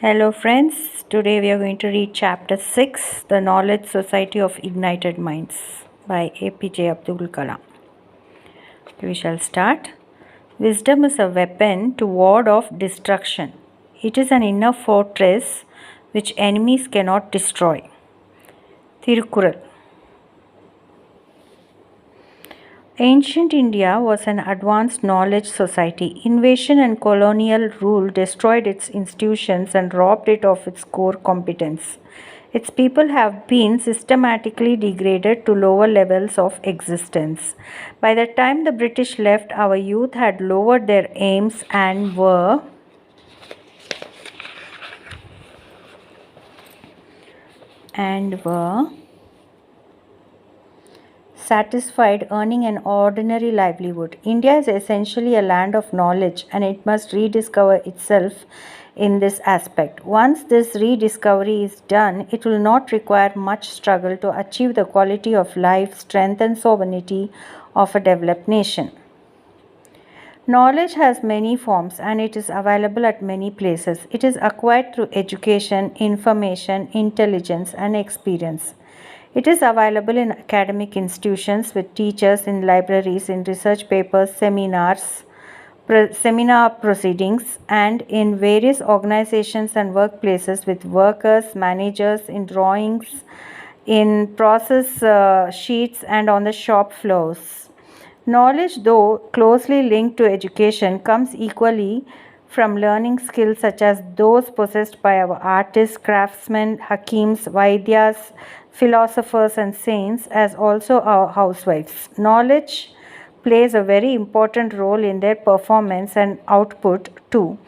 Hello friends, today we are going to read chapter 6, The Knowledge Society of Ignited Minds by APJ Abdul Kalam. We shall start. Wisdom is a weapon to ward off destruction. It is an inner fortress which enemies cannot destroy. Thirukural. Ancient India was an advanced knowledge society. Invasion and colonial rule destroyed its institutions and robbed it of its core competence. Its people have been systematically degraded to lower levels of existence. By the time the British left, our youth had lowered their aims and were satisfied earning an ordinary livelihood. India is essentially a land of knowledge and it must rediscover itself in this aspect. Once this rediscovery is done, it will not require much struggle to achieve the quality of life, strength, and sovereignty of a developed nation. Knowledge has many forms and it is available at many places. It is acquired through education, information, intelligence, and experience. It is available in academic institutions with teachers, in libraries, in research papers, seminar proceedings, and in various organizations and workplaces with workers, managers, in drawings, in process sheets, and on the shop floors. Knowledge, though closely linked to education, comes equally from learning skills such as those possessed by our artists, craftsmen, hakims, vaidyas, philosophers, and saints, as also our housewives. Knowledge plays a very important role in their performance and output too.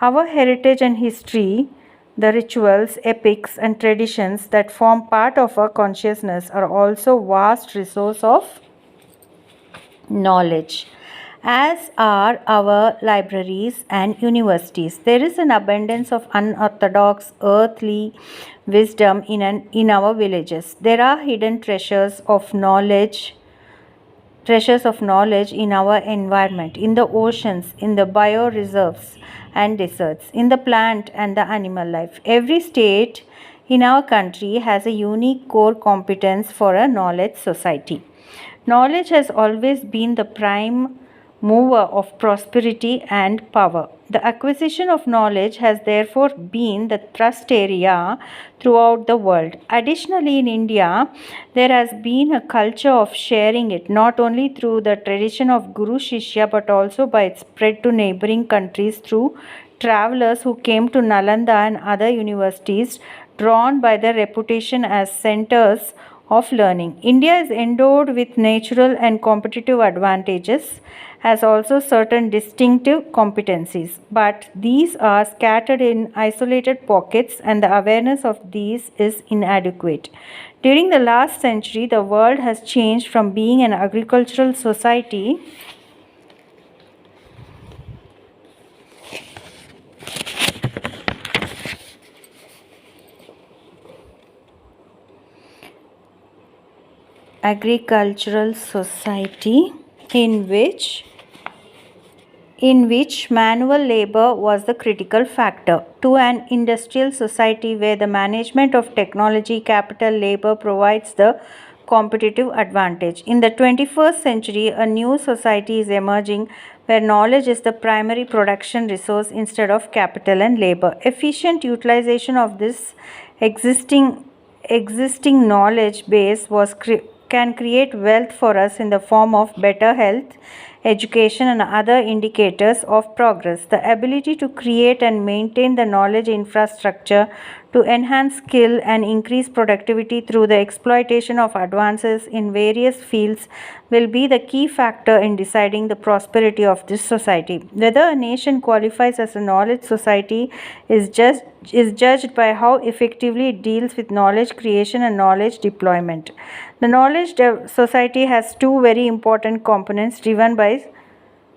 Our heritage and history, the rituals, epics, and traditions that form part of our consciousness are also vast resource of knowledge, as are our libraries and universities. There is an abundance of unorthodox earthly wisdom in our villages. There are hidden treasures of knowledge in our environment, in the oceans, in the bioreserves and deserts, in the plant and the animal life. Every state in our country has a unique core competence for a knowledge society. Knowledge has always been the prime mover of prosperity and power. The acquisition of knowledge has therefore been the thrust area throughout the world. Additionally, in India, there has been a culture of sharing it, not only through the tradition of Guru Shishya, but also by its spread to neighboring countries through travelers who came to Nalanda and other universities, drawn by their reputation as centers of learning. India is endowed with natural and competitive advantages, has also certain distinctive competencies, but these are scattered in isolated pockets and the awareness of these is inadequate. During the last century, the world has changed from being an agricultural society in which manual labor was the critical factor, to an industrial society where the management of technology, capital, labor provides the competitive advantage. In the 21st century, a new society is emerging where knowledge is the primary production resource instead of capital and labor. Efficient utilization of this existing knowledge base can create wealth for us in the form of better health, education, and other indicators of progress. The ability to create and maintain the knowledge infrastructure to enhance skill and increase productivity through the exploitation of advances in various fields will be the key factor in deciding the prosperity of this society. Whether a nation qualifies as a knowledge society is judged by how effectively it deals with knowledge creation and knowledge deployment. The knowledge society has two very important components driven by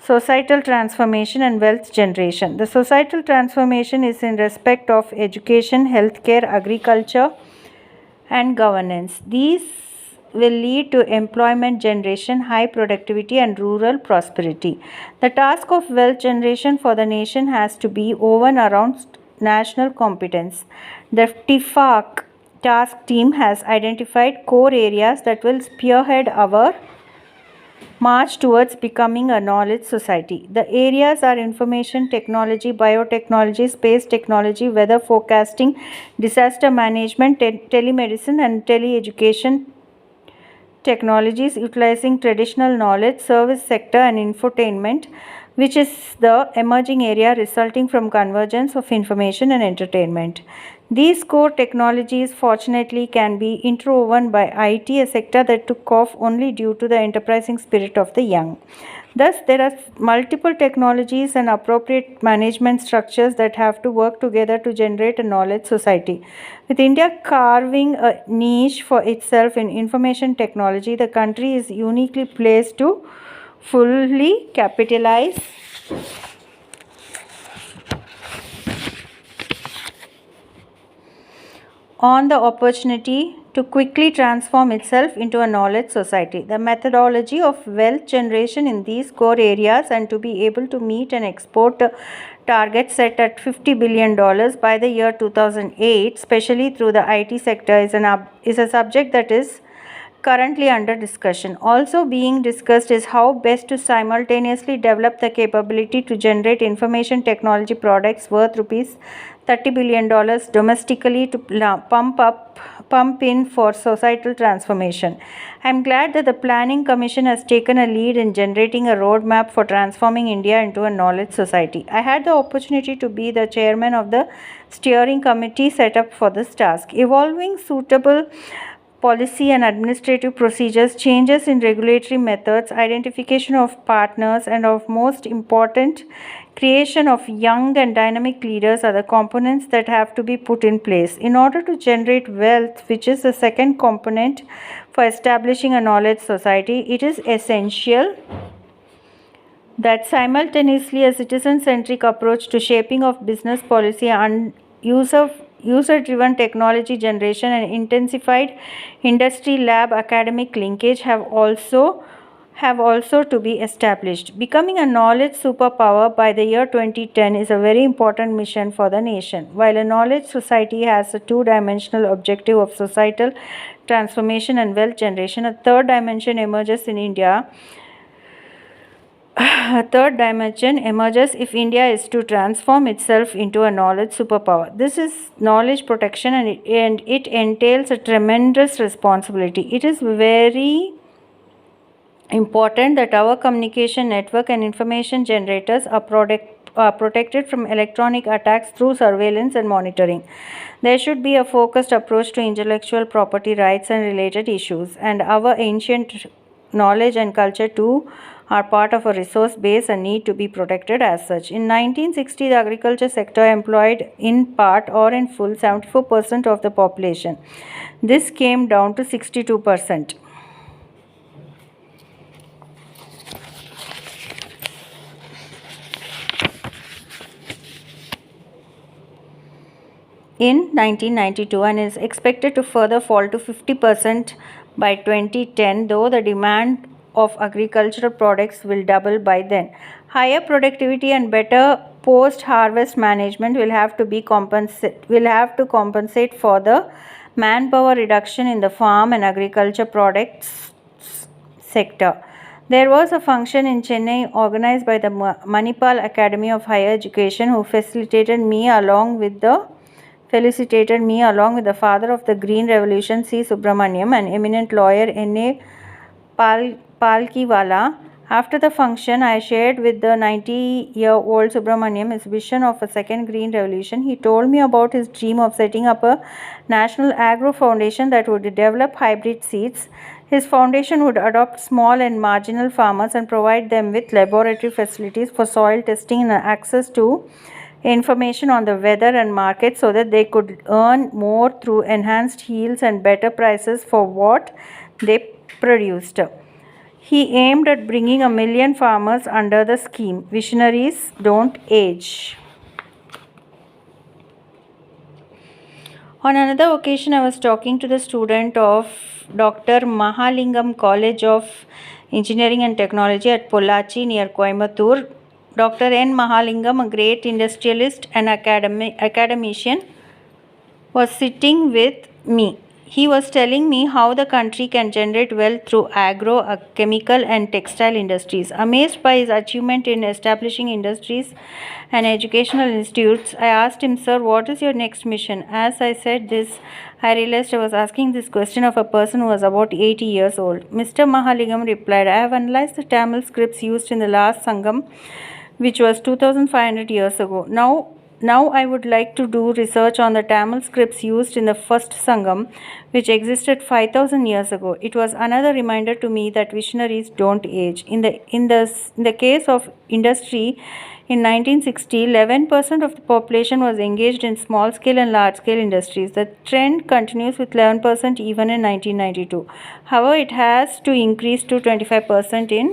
societal transformation and wealth generation. The societal transformation is in respect of education, healthcare, agriculture, and governance. These will lead to employment generation, high productivity, and rural prosperity. The task of wealth generation for the nation has to be woven around national competence. The TIFAC task team has identified core areas that will spearhead our march towards becoming a knowledge society. The areas are information technology, biotechnology, space technology, weather forecasting, disaster management, telemedicine, and teleeducation technologies utilizing traditional knowledge, service sector, and infotainment, which is the emerging area resulting from convergence of information and entertainment. These core technologies, fortunately, can be interwoven by IT, a sector that took off only due to the enterprising spirit of the young. Thus, there are multiple technologies and appropriate management structures that have to work together to generate a knowledge society. With India carving a niche for itself in information technology, the country is uniquely placed to fully capitalize on the opportunity to quickly transform itself into a knowledge society. The methodology of wealth generation in these core areas and to be able to meet and export target set at $50 billion by the year 2008, especially through the IT sector, is a subject that is currently under discussion. Also being discussed is how best to simultaneously develop the capability to generate information technology products worth rupees $30 billion domestically to pump in for societal transformation. I am glad that the Planning Commission has taken a lead in generating a roadmap for transforming India into a knowledge society. I had the opportunity to be the chairman of the steering committee set up for this task. Evolving suitable policy and administrative procedures, changes in regulatory methods, identification of partners, and of most important, creation of young and dynamic leaders are the components that have to be put in place. In order to generate wealth, which is the second component for establishing a knowledge society, it is essential that simultaneously a citizen-centric approach to shaping of business policy and user-driven technology generation and intensified industry lab academic linkage have also to be established. Becoming a knowledge superpower by the year 2010 is a very important mission for the nation. While a knowledge society has a two-dimensional objective of societal transformation and wealth generation, a third dimension emerges in India. A third dimension emerges if India is to transform itself into a knowledge superpower. This is knowledge protection and it entails a tremendous responsibility. It is very important that our communication network and information generators are protected from electronic attacks through surveillance and monitoring. There should be a focused approach to intellectual property rights and related issues, and our ancient knowledge and culture too are part of a resource base and need to be protected as such. In 1960, the agriculture sector employed in part or in full 74% of the population. This came down to 62%. in 1992 and is expected to further fall to 50% by 2010, though the demand of agricultural products will double by then. Higher productivity and better post-harvest management will have to compensate for the manpower reduction in the farm and agriculture products sector. There was a function in Chennai organized by the Manipal Academy of Higher Education who felicitated me along with the father of the Green Revolution, C. Subramaniam, and eminent lawyer N.A. Palkiwala. After the function, I shared with the 90-year-old Subramaniam his vision of a second Green Revolution. He told me about his dream of setting up a national agro foundation that would develop hybrid seeds. His foundation would adopt small and marginal farmers and provide them with laboratory facilities for soil testing and access to information on the weather and market so that they could earn more through enhanced yields and better prices for what they produced. He aimed at bringing 1 million farmers under the scheme. Visionaries don't age. On another occasion, I was talking to the student of Dr. Mahalingam College of Engineering and Technology at Pollachi near Coimbatore. Dr. N. Mahalingam, a great industrialist and academician, was sitting with me. He was telling me how the country can generate wealth through agro, chemical, and textile industries. Amazed by his achievement in establishing industries and educational institutes, I asked him, "Sir, what is your next mission?" As I said this, I realized I was asking this question of a person who was about 80 years old. Mr. Mahalingam replied, "I have analyzed the Tamil scripts used in the last Sangam, which was 2500 years ago. Now I would like to do research on the Tamil scripts used in the first Sangam, which existed 5000 years ago. It was another reminder to me that visionaries don't age. In the case of industry, in 1960, 11% of the population was engaged in small scale and large scale industries. The trend continues with 11% even in 1992. However, it has to increase to 25% in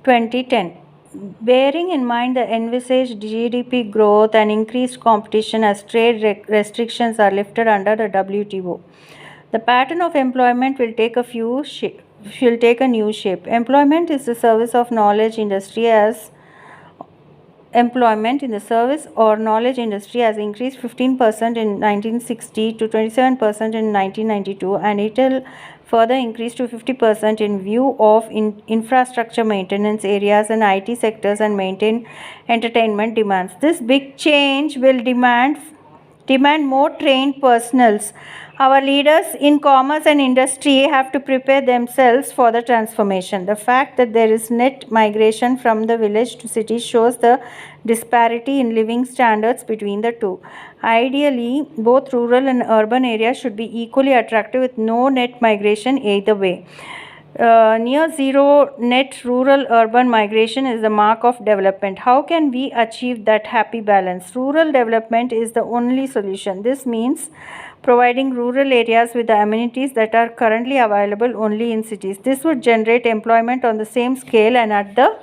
2010. Bearing in mind the envisaged GDP growth and increased competition as trade restrictions are lifted under the WTO, the pattern of employment will take a new shape. Employment in the service or knowledge industry has increased 15% in 1960 to 27% in 1992, and it will further increase to 50% in view of infrastructure maintenance areas and IT sectors and maintain entertainment demands. This big change will demand more trained personnels. Our leaders in commerce and industry have to prepare themselves for the transformation. The fact that there is net migration from the village to city shows the disparity in living standards between the two. Ideally, both rural and urban areas should be equally attractive with no net migration either way. Near zero net rural urban migration is the mark of development. How can we achieve that happy balance? Rural development is the only solution. This means providing rural areas with the amenities that are currently available only in cities. This would generate employment on the same scale and at the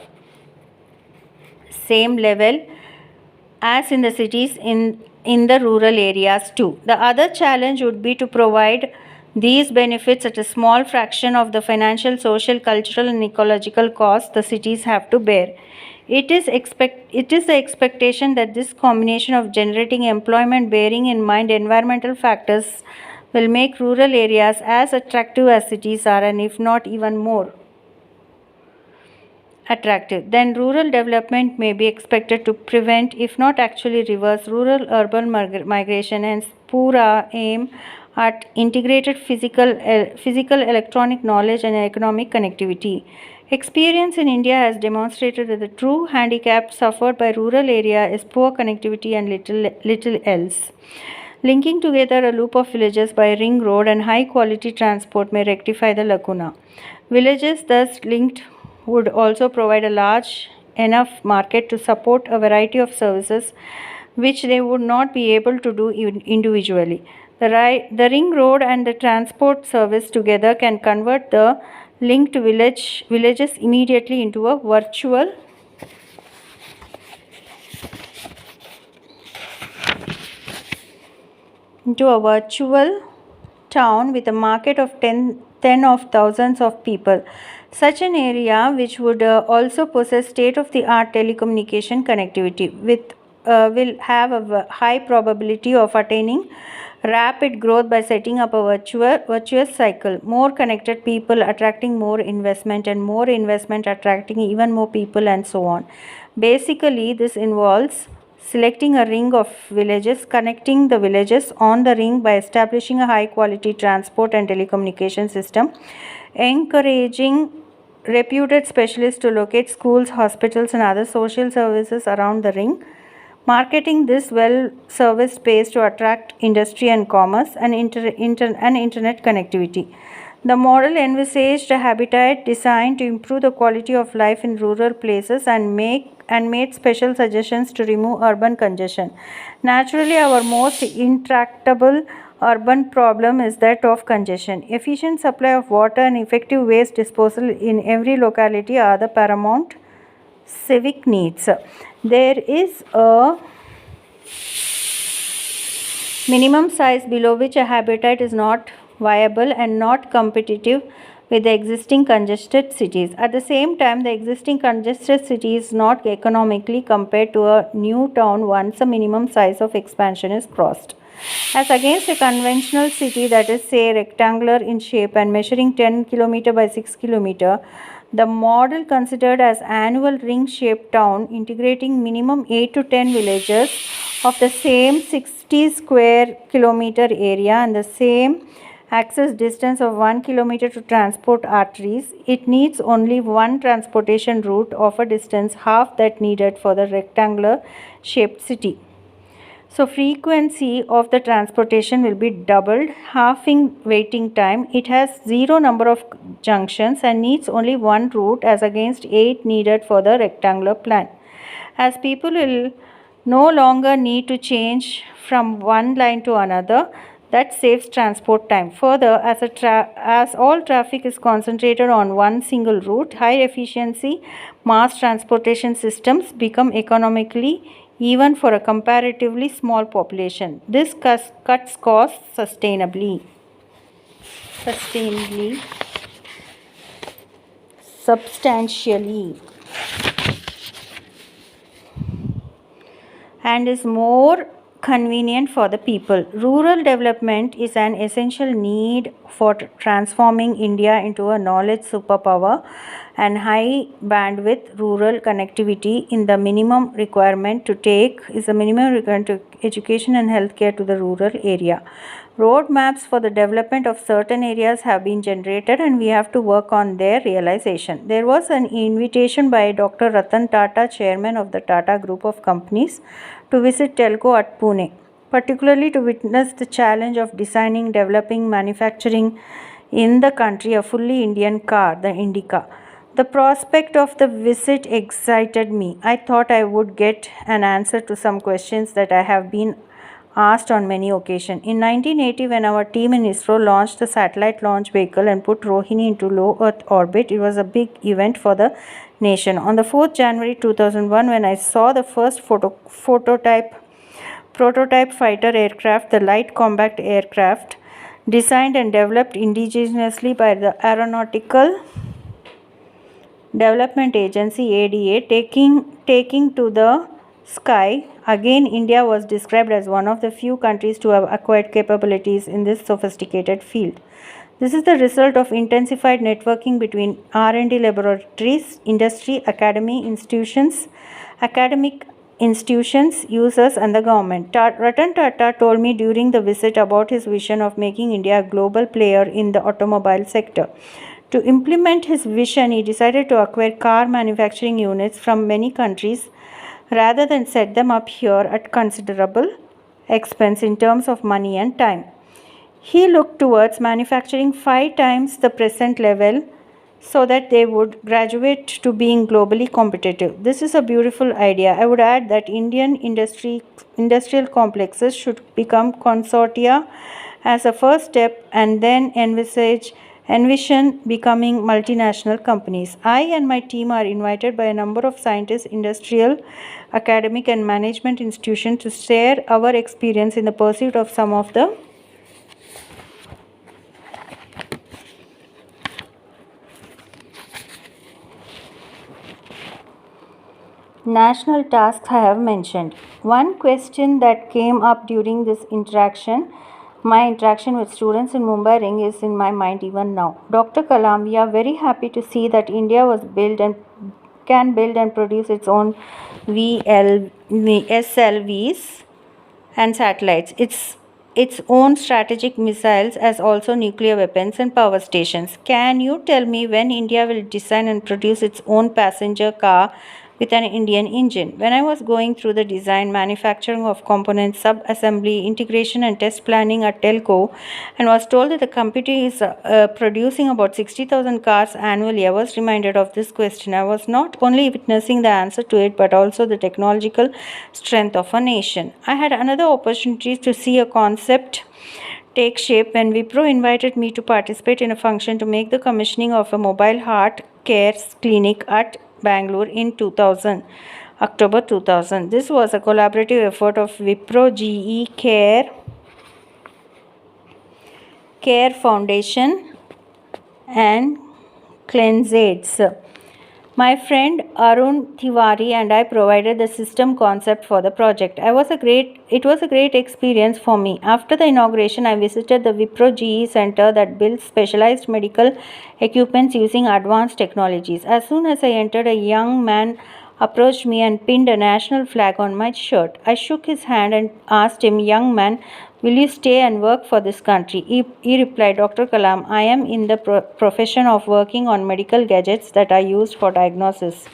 same level as in the cities in the rural areas too. The other challenge would be to provide these benefits at a small fraction of the financial, social, cultural, and ecological costs the cities have to bear. It is the expectation that this combination of generating employment, bearing in mind environmental factors, will make rural areas as attractive as cities are, and if not even more attractive. Then rural development may be expected to prevent, if not actually reverse, rural-urban migration. Hence, PURA aim at integrated physical, electronic knowledge and economic connectivity. Experience in India has demonstrated that the true handicap suffered by rural area is poor connectivity and little else. Linking together a loop of villages by a ring road and high-quality transport may rectify the lacuna. Villages thus linked would also provide a large enough market to support a variety of services which they would not be able to do individually. The ring road and the transport service together can convert the linked villages immediately into a virtual town with a market of 10 of thousands of people. Such an area, which would also possess state-of-the-art telecommunication connectivity, will have a high probability of attaining rapid growth by setting up a virtuous cycle. More connected people attracting more investment, and more investment attracting even more people, and so on. Basically, this involves selecting a ring of villages, connecting the villages on the ring by establishing a high-quality transport and telecommunication system, encouraging reputed specialists to locate schools, hospitals, and other social services around the ring, marketing this well-serviced space to attract industry and commerce, and internet connectivity. The model envisaged a habitat designed to improve the quality of life in rural places and made special suggestions to remove urban congestion. Naturally, our most intractable urban problem is that of congestion. Efficient supply of water and effective waste disposal in every locality are the paramount civic needs. There is a minimum size below which a habitat is not viable and not competitive with the existing congested cities. At the same time, the existing congested city is not economically compared to a new town once a minimum size of expansion is crossed. As against a conventional city that is, say, rectangular in shape and measuring 10 km by 6 km, the model considered as annual ring-shaped town integrating minimum 8 to 10 villages of the same 60 square kilometer area and the same access distance of 1 kilometer to transport arteries. It needs only one transportation route of a distance half that needed for the rectangular shaped city. So frequency of the transportation will be doubled, halving waiting time. It has zero number of junctions and needs only one route as against 8 needed for the rectangular plan. As people will no longer need to change from one line to another, that saves transport time. Further, as all traffic is concentrated on one single route, high efficiency mass transportation systems become economically even for a comparatively small population. This cuts costs sustainably, substantially, and is more convenient for the people. Rural development is an essential need for transforming India into a knowledge superpower, and high bandwidth rural connectivity in the minimum requirement to education and healthcare to the rural area. Roadmaps for the development of certain areas have been generated and we have to work on their realization. There was an invitation by Dr. Ratan Tata, chairman of the Tata Group of Companies, to visit Telco at Pune, particularly to witness the challenge of designing, developing, manufacturing in the country a fully Indian car, the Indica. The prospect of the visit excited me. I thought I would get an answer to some questions that I have been asked on many occasions. In 1980, when our team in ISRO launched the satellite launch vehicle and put Rohini into low Earth orbit, it was a big event for the nation. On the 4th January 2001, when I saw the first prototype fighter aircraft, the Light Combat Aircraft, designed and developed indigenously by the Aeronautical Development Agency ADA, taking to the sky, again India was described as one of the few countries to have acquired capabilities in this sophisticated field. This is the result of intensified networking between R&D laboratories, industry, academic institutions, users and the government. Ratan Tata told me during the visit about his vision of making India a global player in the automobile sector. To implement his vision, he decided to acquire car manufacturing units from many countries rather than set them up here at considerable expense in terms of money and time. He looked towards manufacturing 5 times the present level so that they would graduate to being globally competitive. This is a beautiful idea. I would add that Indian industrial complexes should become consortia as a first step and then envision becoming multinational companies. I and my team are invited by a number of scientists, industrial, academic and management institutions to share our experience in the pursuit of some of the national tasks I have mentioned. One question that came up during this my interaction with students in Mumbai Ring, is in my mind even now. Dr. Kalam, we are very happy to see that India can build and produce its own SLVs and satellites, its own strategic missiles, as also nuclear weapons and power stations. Can you tell me when India will design and produce its own passenger car with an Indian engine? When I was going through the design, manufacturing of components, sub-assembly, integration and test planning at Telco, and was told that the company is producing about 60,000 cars annually, I was reminded of this question. I was not only witnessing the answer to it, but also the technological strength of a nation. I had another opportunity to see a concept take shape when Wipro invited me to participate in a function to make the commissioning of a mobile heart care clinic at Bangalore in October 2000. This was a collaborative effort of Wipro, GE, Care Foundation, and Cleansaids. My friend Arun Tiwari and I provided the system concept for the project. It was a great experience for me. After the inauguration, I visited the Wipro GE Center that builds specialized medical equipment using advanced technologies. As soon as I entered, a young man approached me and pinned a national flag on my shirt. I shook his hand and asked him, "Young man, will you stay and work for this country?" He replied, "Dr. Kalam, I am in the profession of working on medical gadgets that are used for diagnosis.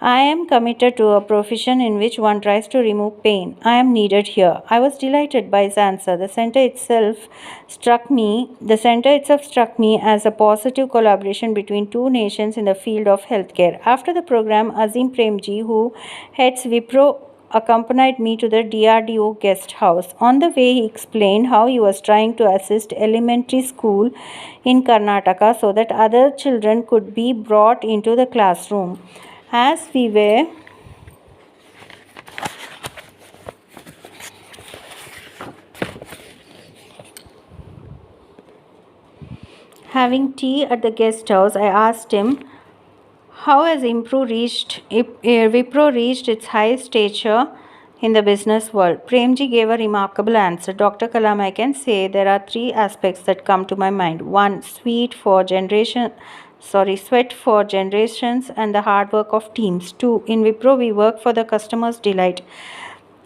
I am committed to a profession in which one tries to remove pain. I am needed here." I was delighted by his answer. The center itself struck me as a positive collaboration between two nations in the field of healthcare. After the program, Azim Premji, who heads Wipro, accompanied me to the DRDO guest house. On the way, he explained how he was trying to assist elementary school in Karnataka so that other children could be brought into the classroom. As we were having tea at the guest house, I asked him, how has Wipro reached its high stature in the business world? Premji gave a remarkable answer. Dr. Kalam, I can say there are three aspects that come to my mind. One, sweat for generations and the hard work of teams. Two, in Wipro we work for the customer's delight.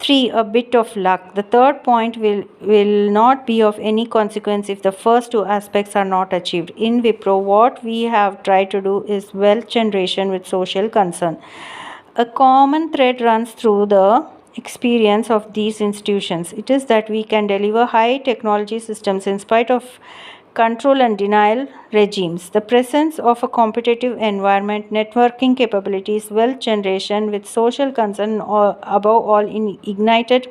Three, a bit of luck. The third point will not be of any consequence if the first two aspects are not achieved. In Wipro, what we have tried to do is wealth generation with social concern. A common thread runs through the experience of these institutions. It is that we can deliver high technology systems in spite of control and denial regimes. The presence of a competitive environment, networking capabilities, wealth generation with social concern, above all in ignited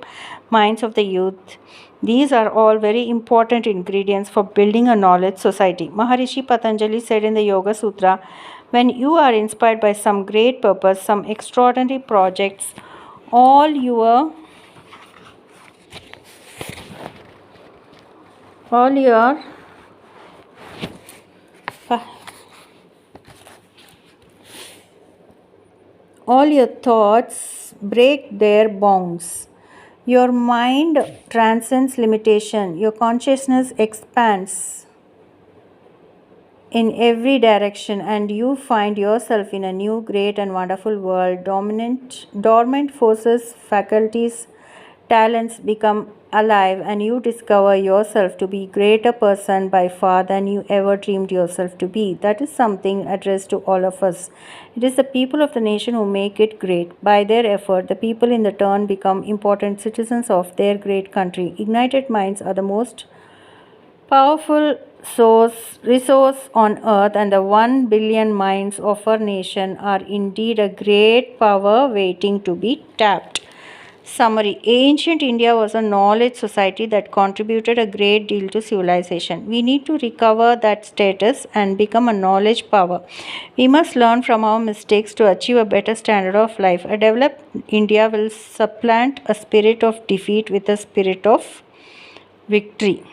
minds of the youth. These are all very important ingredients for building a knowledge society. Maharishi Patanjali said in the Yoga Sutra, when you are inspired by some great purpose, some extraordinary projects, all your thoughts break their bounds. Your mind transcends limitation. Your consciousness expands in every direction, and you find yourself in a new, great, and wonderful world. Dormant forces, faculties, talents become alive, and you discover yourself to be a greater person by far than you ever dreamed yourself to be. That is something addressed to all of us. It is the people of the nation who make it great. By their effort, the people in the turn become important citizens of their great country. Ignited minds are the most powerful resource on earth, and the 1 billion minds of our nation are indeed a great power waiting to be tapped. Summary. Ancient India was a knowledge society that contributed a great deal to civilization. We need to recover that status and become a knowledge power. We must learn from our mistakes to achieve a better standard of life. A developed India will supplant a spirit of defeat with a spirit of victory.